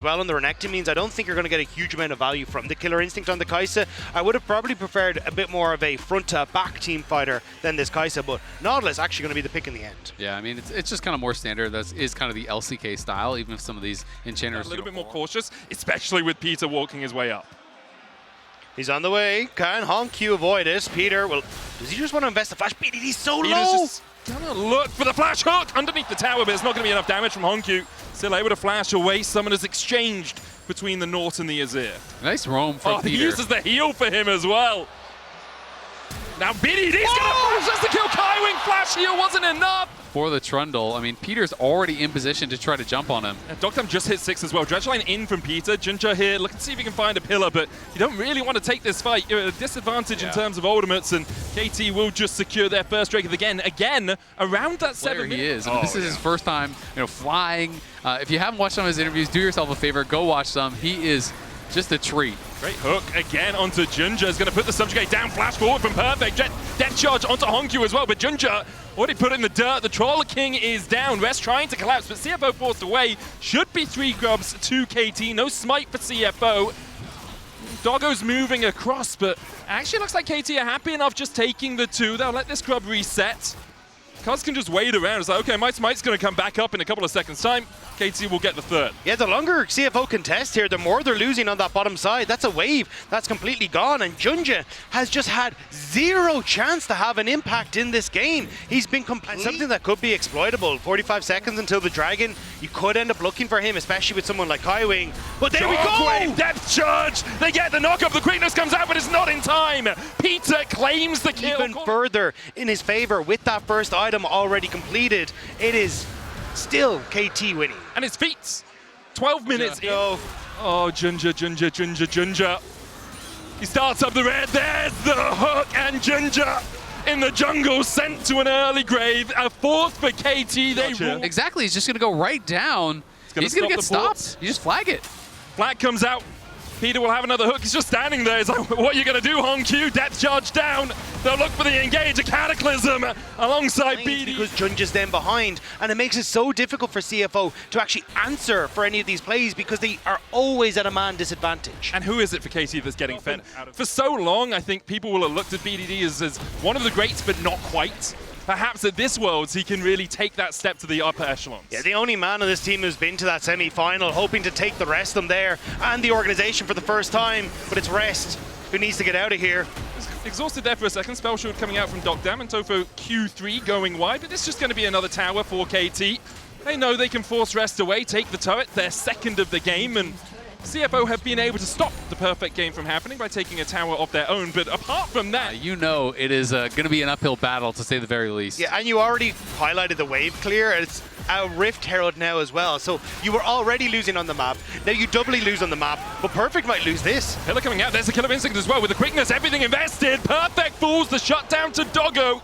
well on the Renekton means I don't think you're going to get a huge amount of value from the Killer Instinct on the Kaza. I would have probably preferred a bit more of a front-to-back team fighter than this Kaza, but Nautilus actually going to be the pick in the end. Yeah, I mean, it's just kind of more standard. That is kind of the LCK style, even if some of these enchanters a little bit more cautious, especially with Peter walking his way up. He's on the way. Can Honq avoid it? Peter, well, does he just want to invest the flash? BDD's so Peter's low! just gonna look for the flash hook underneath the tower, but it's not going to be enough damage from Honq. Still able to flash away. Summoners exchanged between the Nort and the Azir. Nice roam from Peter. He uses the heal for him as well. Now BDD's gonna flash just to kill Kaiwing. Flash heal wasn't enough. For the Trundle, I mean, Peter's already in position to try to jump on him. And Dogtam just hit 6 as well. Dredgeline in from Peter. Ginger here, look and see if he can find a pillar, but you don't really want to take this fight. You're at a disadvantage in terms of ultimates, and KT will just secure their first Drake of the again, around that 7 minutes. He is. I mean, this is his first time, flying. If you haven't watched some of his interviews, do yourself a favor, go watch some. He is just a treat. Great hook again onto Ginger. Is going to put the subjugate down. Flash forward from Perfect. Death charge onto Honq as well. But Ginger already put in the dirt. The Troll King is down. Rest trying to collapse, but CFO forced away. Should be 3 grubs to KT. No smite for CFO. Doggo's moving across, but actually looks like KT are happy enough just taking the 2. They'll let this grub reset. Kaz can just wait around. It's like, okay, my smite's going to come back up in a couple of seconds' time. KT will get the 3rd. Yeah, the longer CFO contest here, the more they're losing on that bottom side. That's a wave that's completely gone, and Junja has just had 0 chance to have an impact in this game. He's been something that could be exploitable. 45 seconds until the Dragon. You could end up looking for him, especially with someone like Kaiwing. But there we go! Depth charge! They get the knock-up. The quickness comes out, but it's not in time. Peter claims the kill. Even further in his favor with that first item already completed. It is still KT winning. And his feats. 12 minutes in. Oh, Ginger. He starts up the red. There's the hook, and Ginger in the jungle sent to an early grave. A 4th for KT. They rule. Exactly. He's just going to go right down. He's going to get stopped. You just flag it. Flag comes out. Peter will have another hook. He's just standing there. He's like, what are you going to do, Honq? Depth charge down. They'll look for the engage. A Cataclysm alongside BD. Because Junja's then behind, and it makes it so difficult for CFO to actually answer for any of these plays because they are always at a man disadvantage. And who is it for KT that's getting fed? For so long, I think people will have looked at BDD as one of the greats, but not quite. Perhaps at this Worlds, he can really take that step to the upper echelons. Yeah, the only man on this team who's been to that semi-final, hoping to take the rest of them there, and the organization for the first time, but it's Rest who needs to get out of here. Exhausted there for a second. Spell Shield coming out from Dogtam, and Tofo Q3 going wide, but this is just going to be another tower for KT. They know they can force Rest away, take the turret, their 2nd of the game, and CFO have been able to stop the perfect game from happening by taking a tower of their own, but apart from that... it is going to be an uphill battle, to say the very least. Yeah, and you already highlighted the wave clear. It's a Rift Herald now as well, so you were already losing on the map. Now you doubly lose on the map, but Perfect might lose this. Pillar coming out, there's a Killer Instinct as well with the quickness, everything invested. Perfect falls the shutdown to Doggo.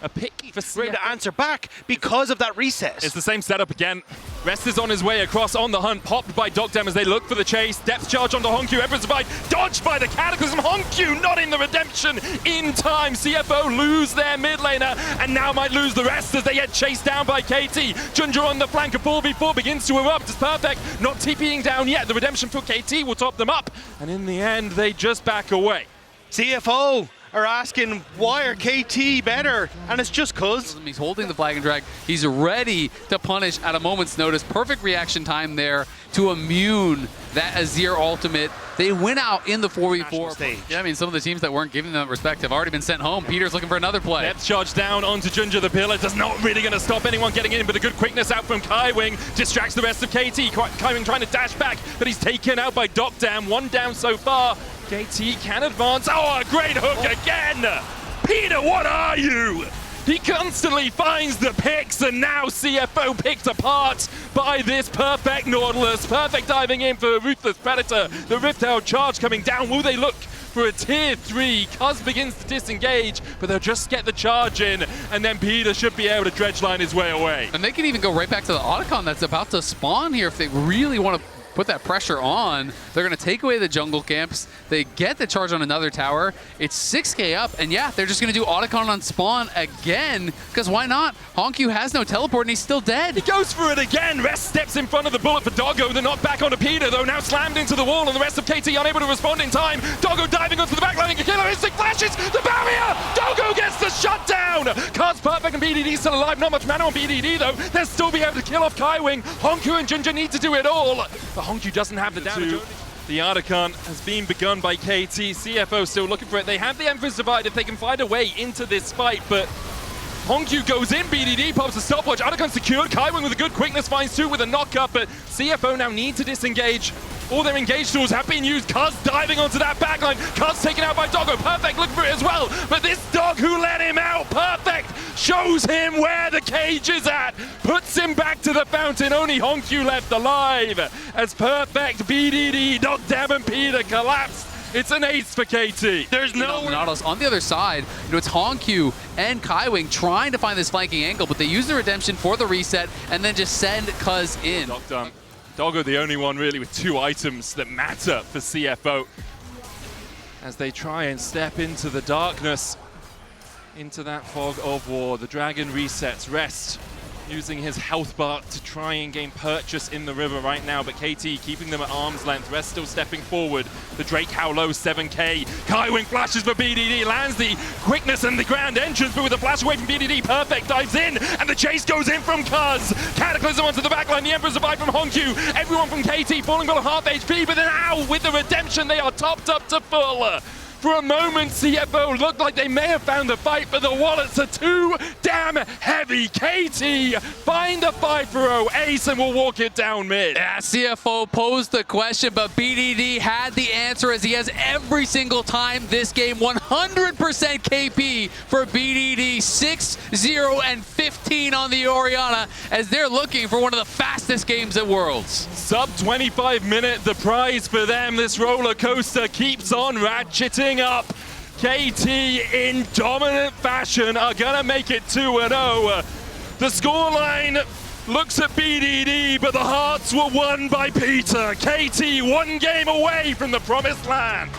A pick for CFO to answer back because of that reset. It's the same setup again. Rest is on his way across on the hunt, popped by Dogtam as they look for the chase. Depth charge onto Honq, Everett survived, dodged by the Cataclysm. Honq not in the redemption in time. CFO lose their mid laner and now might lose the rest as they get chased down by KT. Junja on the flank, a 4v4 begins to erupt. It's Perfect, not TPing down yet. The redemption for KT will top them up, and in the end they just back away. CFO are asking, why are KT better? And it's just cuz. He's holding the flag and drag. He's ready to punish at a moment's notice. Perfect reaction time there to immune that Azir ultimate. They win out in the 4v4. Yeah, I mean, some of the teams that weren't giving them respect have already been sent home. Peter's looking for another play. Depth charge down onto Ginger. The pillar does not really going to stop anyone getting in, but a good quickness out from Kaiwing distracts the rest of KT. Kaiwing trying to dash back, but he's taken out by Dogtam. 1 down so far. KT can advance. Oh, a great hook again! Peter, what are you? He constantly finds the picks, and now CFO picked apart by this Perfect Nautilus. Perfect diving in for a Ruthless Predator. The Rift Herald charge coming down. Will they look for a tier 3? Kaz begins to disengage, but they'll just get the charge in, and then Peter should be able to dredge line his way away. And they can even go right back to the Otacon that's about to spawn here if they really want to put that pressure on. They're going to take away the jungle camps. They get the charge on another tower. It's 6K up, and yeah, they're just going to do Otacon on spawn again, because why not? Honku has no teleport, and he's still dead. He goes for it again. Rest steps in front of the bullet for Doggo. They're not back onto Peter, though, now slammed into the wall, and the rest of KT unable to respond in time. Doggo diving onto the backline, and Killer Instinct flashes the barrier! Doggo gets the shutdown! Cards perfect, and BDD still alive. Not much mana on BDD, though. They'll still be able to kill off Kaiwing. Honku and Ginger need to do it all, but Honku doesn't have the damage. The Otacon has been begun by KT. CFO still looking for it. They have the Emperor's Divide if they can find a way into this fight, but Honku goes in, BDD pops a stopwatch, Otacon secured, Kaiwing with a good quickness finds two with a knock-up, but CFO now need to disengage. All their engage tools have been used. Kaz diving onto that backline. Kaz taken out by Doggo. Perfect looking for it as well. But this dog who let him out, Perfect, shows him where the cage is at. Puts him back to the fountain. Only Honku left alive. As Perfect, BDD, Dogdam and Peter collapsed. It's an ace for KT. There's no... Nautilus on the other side, it's Honku and Kaiwing trying to find this flanking angle, but they use the redemption for the reset and then just send Kaz in. Doggo the only one really with two items that matter for CFO as they try and step into the darkness, into that fog of war. The dragon resets, Rest using his health bar to try and gain purchase in the river right now, but KT keeping them at arm's length. Rest still stepping forward. The Drake how low, 7K. Kaiwing flashes for BDD, lands the quickness and the grand entrance, but with a flash away from BDD, Perfect dives in, and the chase goes in from Kaz. Cataclysm onto the backline, the Emperor's Divide from Honku. Everyone from KT falling below half HP, but then now with the redemption, they are topped up to full. For a moment, CFO looked like they may have found the fight, but the wallets are too damn heavy. KT find the 5-0 ace and will walk it down mid. Yeah, CFO posed the question, but BDD had the answer as he has every single time this game. 100% KP for BDD, 6-0 and 15 on the Orianna as they're looking for one of the fastest games at Worlds. Sub 25 minute, the prize for them. This roller coaster keeps on ratcheting up. KT in dominant fashion are gonna make it 2-0. The scoreline looks at BDD, but the hearts were won by Peter. KT one game away from the promised land.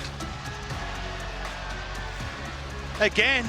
Again,